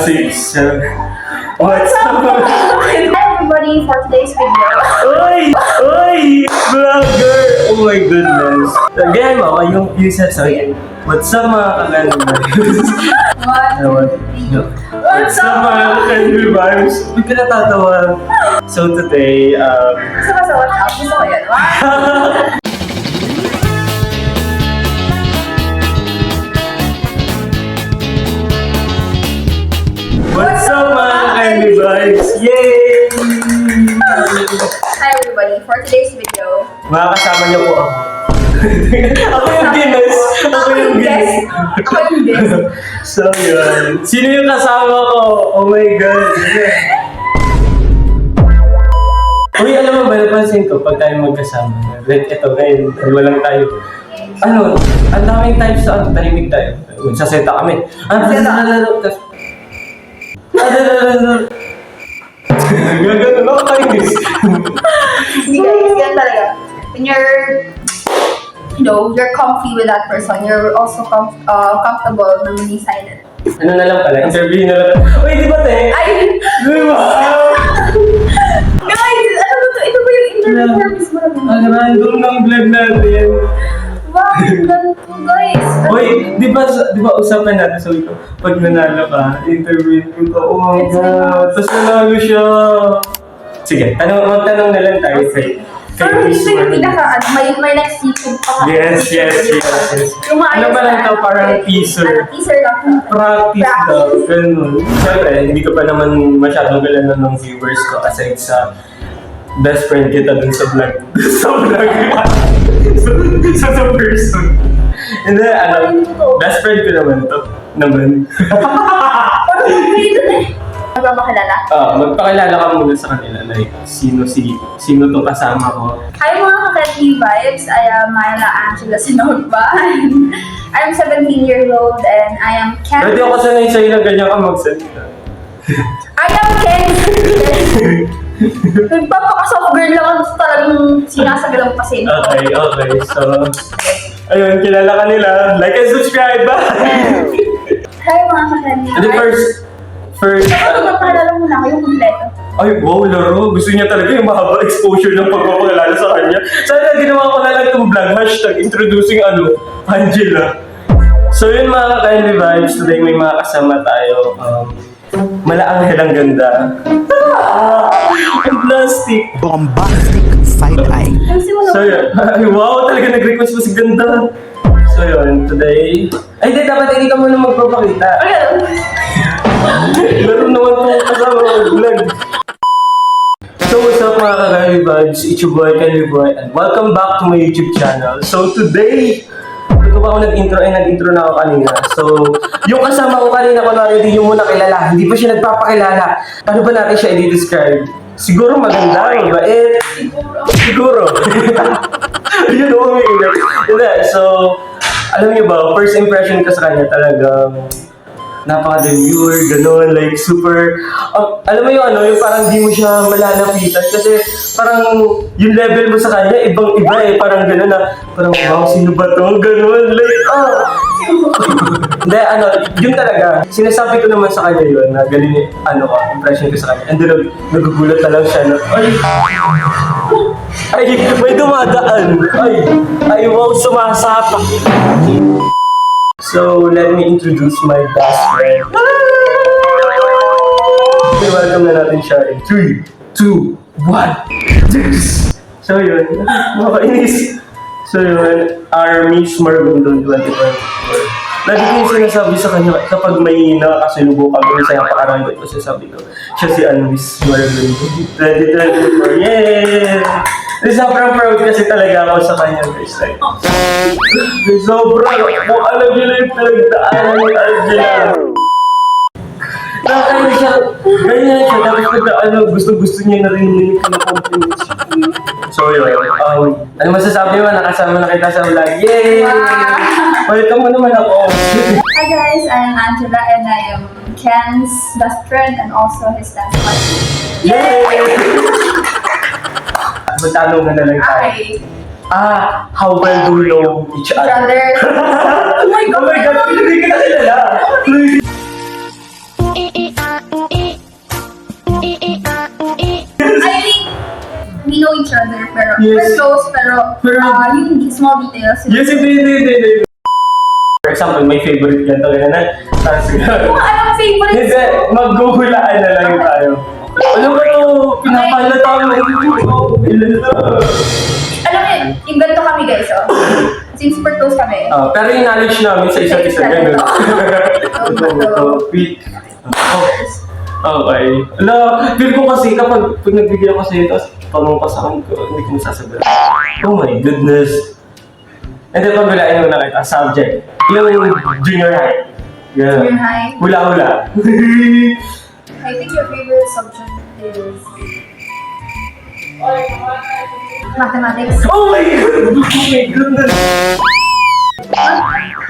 6, 7. What's up? Hi everybody for today's video. Oy! Oy! Vlogger! Oh my goodness. Again mo, yung sorry. What's up mga kagano vibes? What's up mga kagano vibes? Hindi ka natatawa. So today, Gusto ka sa WhatsApp? Gusto ko yun. What's up mga kagano vibes? Yay! Hi everybody for today's video. Mga kasama niyo po ako. Ako yung guest. Ako yung guest. So yun. Sino yung kasama ko? Oh my God. Uy, alam mo ba, napansin ko pag tayo magkasama. Like ito, ngayon, dalawa lang tayo. Ano, ang daming times sa tahimik tayo. Magsaseta kami. Gagano ako tayo, guys. Hindi guys, yan talaga. When you're comfy with that person, you're also comfortable na maging silent. Ano na lang pala, interview na lang. Uy, di ba te? Ay! Di ba? Guys, ano ba ito? Ito ba yung interview purpose mo naman? Ang random ng vlog natin. Wow, ganito guys. Uy, di ba usapan natin sa ito, pag nanalo ka, interview ko, oh my God, tapos nanalo siya. Sige, magtanong na lang tayo kay Pero Miss ito yung Marlene. may next YouTube pa. Yes. Yung Ano ba lang ito, parang teaser. Teaser lang. Practice daw, ganun. Siyempre, hindi ko pa naman masyadong kilala ng viewers ko aside sa best friend kita dun sa vlog. sa person. Hindi, best friend ko naman to. Magpapakilala. Magpakilala ka muna sa kanila, like, sino tong kasama ko. Hi mga ka-Cat vibes, I am Myla Angela Sinogba. I'm 17 years old and I am Ken. Pwede ako sanay sa'yo na ganyan ka magsalita. I am Ken. Nagpapaka-soft girl lang ako talagang sinasagal ang pasin. Okay. So, ayun, kilala ka nila. Like and subscribe ba? Hi mga ka-Cat And then first, magpapakilala muna kayo kompleto. ay, wow, laro. Gusto niya talaga yung mahaba exposure ng pagpapakilala sa kanya. Sana ginawa ko na lang itong vlog, hashtag introducing Angela. So yun mga ka-Kindly Vibes, today may mga kasama tayo. Malaanghel ang ganda. Ang plastic. Bombastic side-eye. So yun, ay, wow, talaga nag-request mo si ganda. So yun, today, ay di, dapat hindi ka muna magpapakita. Laro naman itong kasama ng vlog. So what's up mga ka-Kindly Vibes, it's your boy Kindly Boy and welcome back to my YouTube channel. So today, ito ba ako nag-intro na ako kanina. So, yung kasama ko kanina ko na hindi yung muna kilala, hindi pa siya nagpapakilala. Paano ba natin siya i-describe? Siguro maganda, mabait. Siguro. Yun ang umiiyak. Hindi, so, alam niyo ba, first impression ko sa kanya talagang napaka-demure, gano'n, like super, alam mo yung yung parang di mo siya malalapitan kasi parang yung level mo sa kanya, ibang-iba parang gano'n na, parang wow, sino ba to? Gano'n, like, Hindi, yun talaga, sinasabi ko naman sa kanya yun, na galing, impression ko sa kanya, and then nagugulat na lang siya na, ay, may dumadaan, ay, wow, sumasapak. So, let me introduce my best friend. Okay, welcome na natin siya in 3, 2, 1. So yun, makainis. So yun, our Miss Marlene 2024. Lagi ko yung sinasabi sa kanya, kapag may nakakasinubo kami sa napakarami ko, sasabi ko, siya si Miss Marlene 2024. Yay! Sobrang proud kasi talaga ako sa kanya, guys. Like, sobrang, kung alam niyo na yung pinagdaanan ni Angela. Nakakaya siya, ganyan siya, tapos gusto niya na rin yung kinakompliment siya. So yun, ano masasabi mo, nakasama na kita sa vlog. Yay! Welcome mo naman ako. Hi guys, I'm Angela and I am Ken's best friend and also his dance partner. Yay! Magtanong na lang tayo. Okay. How well do you know each other? Brother. Oh my God! Oh my God, hindi kita kilala. other, pero Yes. we're close, pero yung small details. Yes, hindi. For example, may favorite ganito, ganyan. Tapos, Kung anong favorite hindi, maghuhulaan na lang tayo. Ano ba ito? Pinapalata mo. Ilan na? Alam mo yun, yung ganito kami guys, oh. Since super close kami. Pero yung knowledge namin sa isa't isa, ganun. Pick. Okay. Ala, feel ko kasi kapag nagbigyan ko sa'yo, tapos tanong ka sa akin ko, hindi ko masasagot. Oh my goodness. And then pagbilain mo na kita, subject. Yung junior high. Yeah. Junior high. Hula-hula. I think your favorite subject is mathematics. Oh my god! Oh my goodness!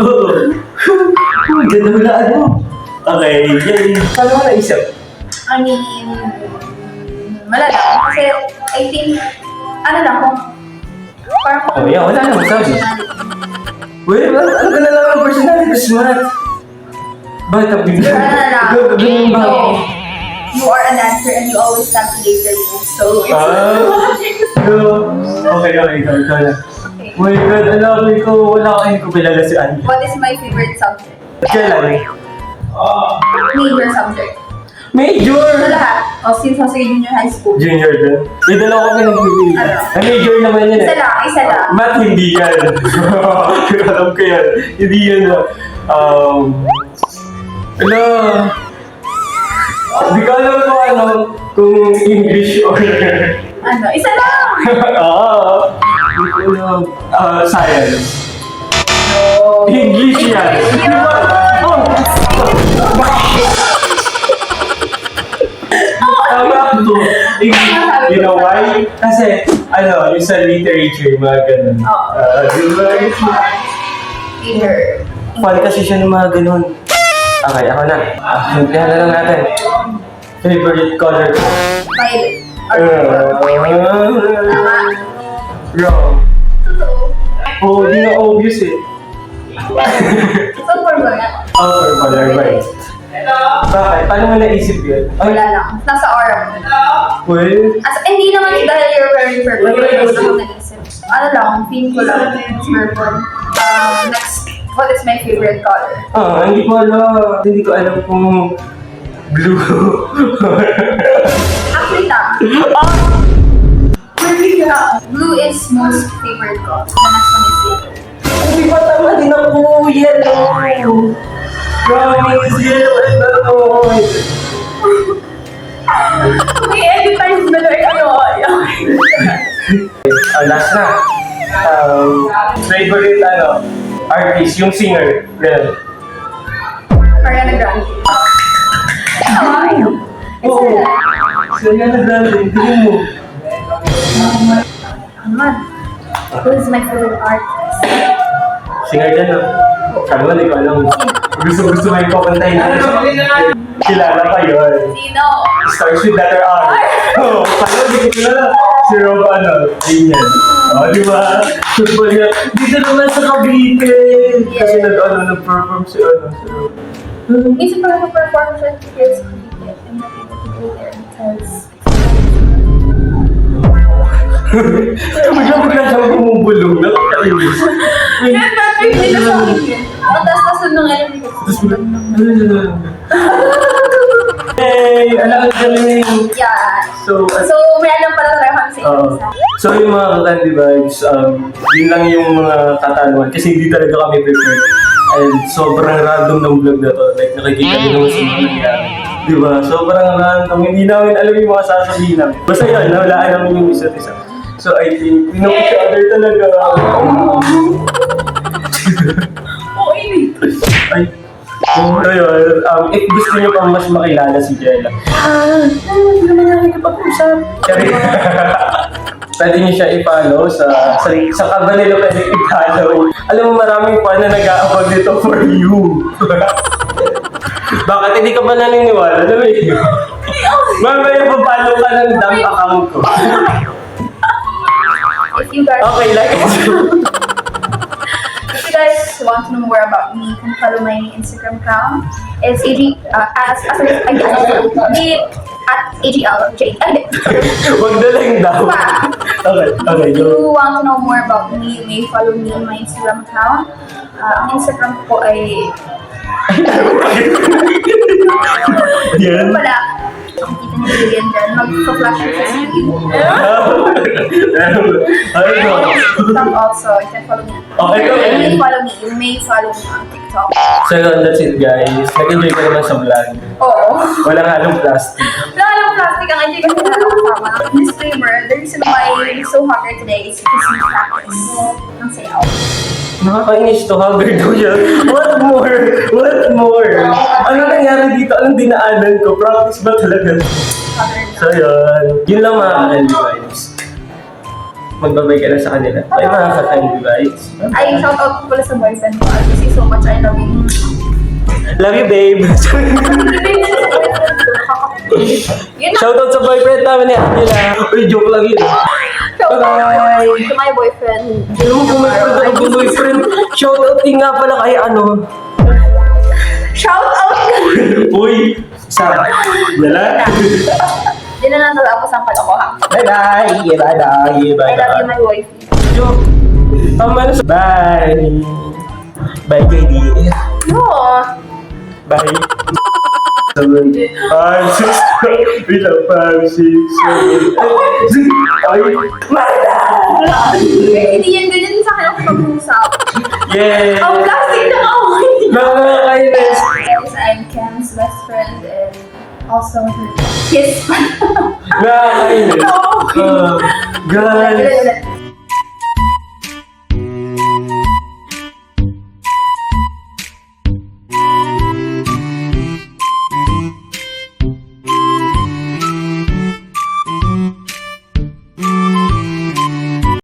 Oh, ganda hulaan mo. Okay, yay. Paano mo naisip? I mean, malala. Kasi I think, ano lang kung parang Oh, yeah, wala namang sabi. Wait, ano ka na lang ang personality smart? Bakit ang bigla? Ano lang, you are a dancer and you always calculate your moves. So, it's Okay, ikaw na. Okay. Oh my god, alam ko, wala kayong kubilala si Andy. What is my favorite subject? Kailan? Major subject. Major! Sa lahat. O, since nasa junior high school. Junior din. May dalawa kami nagpipili. Ano? Ay, major naman yun Isa eh. lang. Math, hindi yan. Alam ko yan. Hindi yan. Ano? Hindi ko alam kung English or... Ano? Isa lang! Science. No. English yan. Di ba? Oh! Tama to. You know why? Kasi, yung sa literature, mga ganun. Di ba? Major. Fun kasi siya ng mga ganun. Okay, ako na. Simplihan na lang natin. Favorite color ko? Violet. Tama? Wrong. Totoo. Oh, di na obvious eh. So, for ba yan? Outer color, right? Bakit? Paano mo naisip yun? Wala lang. Nasa aura mo. Well, Hindi naman dahil you're very purple. Wala akong naisip. Ano lang, pink ko lang. It's purple. Next, what is my favorite color? hindi ko alam. Hindi ko alam kung blue. Actually, tama. Blue is most favorite color. The next one is yellow. Hindi pa tama din ako. Yellow. Promise, yellow and ano. Okay, every time na like, Last na. Favorite artist, yung singer. Ganun. Ariana Grande. Ay, Oo. Ariana Grande, hindi mo. man. Who is my favorite artist? Singer din, no? Sabi mo, hindi ko alam. Gusto mo yung papantayin na. Kilala pa yun. Sino? Starts with letter R. Oh, paano hindi ko kilala? Si Rob, Ganyan. Di ba? Football niya. Dito naman sa Cavite. Kasi nag-perform si Rob. Minsan pa nag-perform siya here sa Cavite. I'm not able to go there because Bigla siyang bumubulong. Nakakainis. yan, battery nila sa akin yun. Ang taas-taas nung Hey! Alam ka galing! Yeah. So, May alam pala tayo kami sa isa. so yung mga Candy Vibes, yun lang yung mga katanungan kasi hindi talaga kami prepared. And sobrang random ng vlog na to. Like nakikita nyo naman sa mga nangyari. Diba? Sobrang random. Hindi namin alam yung mga sasabihin namin. Basta yun, nawalaan namin yung isa't isa. So I think, we know each other talaga. Oo, ini. Ay. Ayun, if gusto niyo pang mas makilala si Jella. Hindi naman namin kapag-usap. Pwede niyo siya i-follow sa Cabanelo, pwede i-follow. Alam mo, maraming fan na nag-aabag dito for you. Bakit hindi ka ba naniniwala? Alam mo yun? Mamaya papalo ka ng dump account ko. If you guys, Okay, like it. if you guys want to know more about me, you can follow my Instagram account. It's at AGLJ. Wag na lang daw. Okay, If go. you want to know more about me, you may follow me on my Instagram account. Ang Instagram ko ay... Yan. Wala. Nakikita niyo Lilian dyan. Mag-flash yung sa screen. Ay, go. TikTok also. You can follow me. Okay, go. You may follow me on TikTok. So yun, that's it guys. Nag-enjoy ka naman sa vlog. Oo. Walang halong plastic. Wala lang plastic ang hindi kasi nakakasama. Disclaimer, the reason why I'm so hungry today is because we practice ng sayaw. Nakakainis to, haggard ko yan. What more? What more? Ano nangyari dito? Anong dinaanan ko? Practice ba talaga? So yun. Yun lang mga ka-candy vibes. Magbabay ka na sa kanila. Ay mga ka-candy vibes. Ay, shout out ko pala sa boyfriend ko. I miss you so much. I love you. Love you, babe. Yun na. Shoutout sa boyfriend namin ni Angela. Uy, joke lang yun. Shout Bye. out to my boyfriend. Alam mo kung may friend ako boyfriend. Shoutout din nga pala kay ano. Shout out! Uy, sa Nala. Di na lang natapos ang kalokohan. Bye-bye. Bye-bye. I love you, my wife. Joke. Tama na sa... Bye. Bye, KD. No. Bye. 7, 5, 6, wait lang, 5, 6, 7, 8, ay, Hindi yan ganyan sa akin ako pag-usap. Yay! Ang plastic na ako. Nakakainis! Guys, I'm Cam's best friend and also his friend. Nakakainis! No. Guys!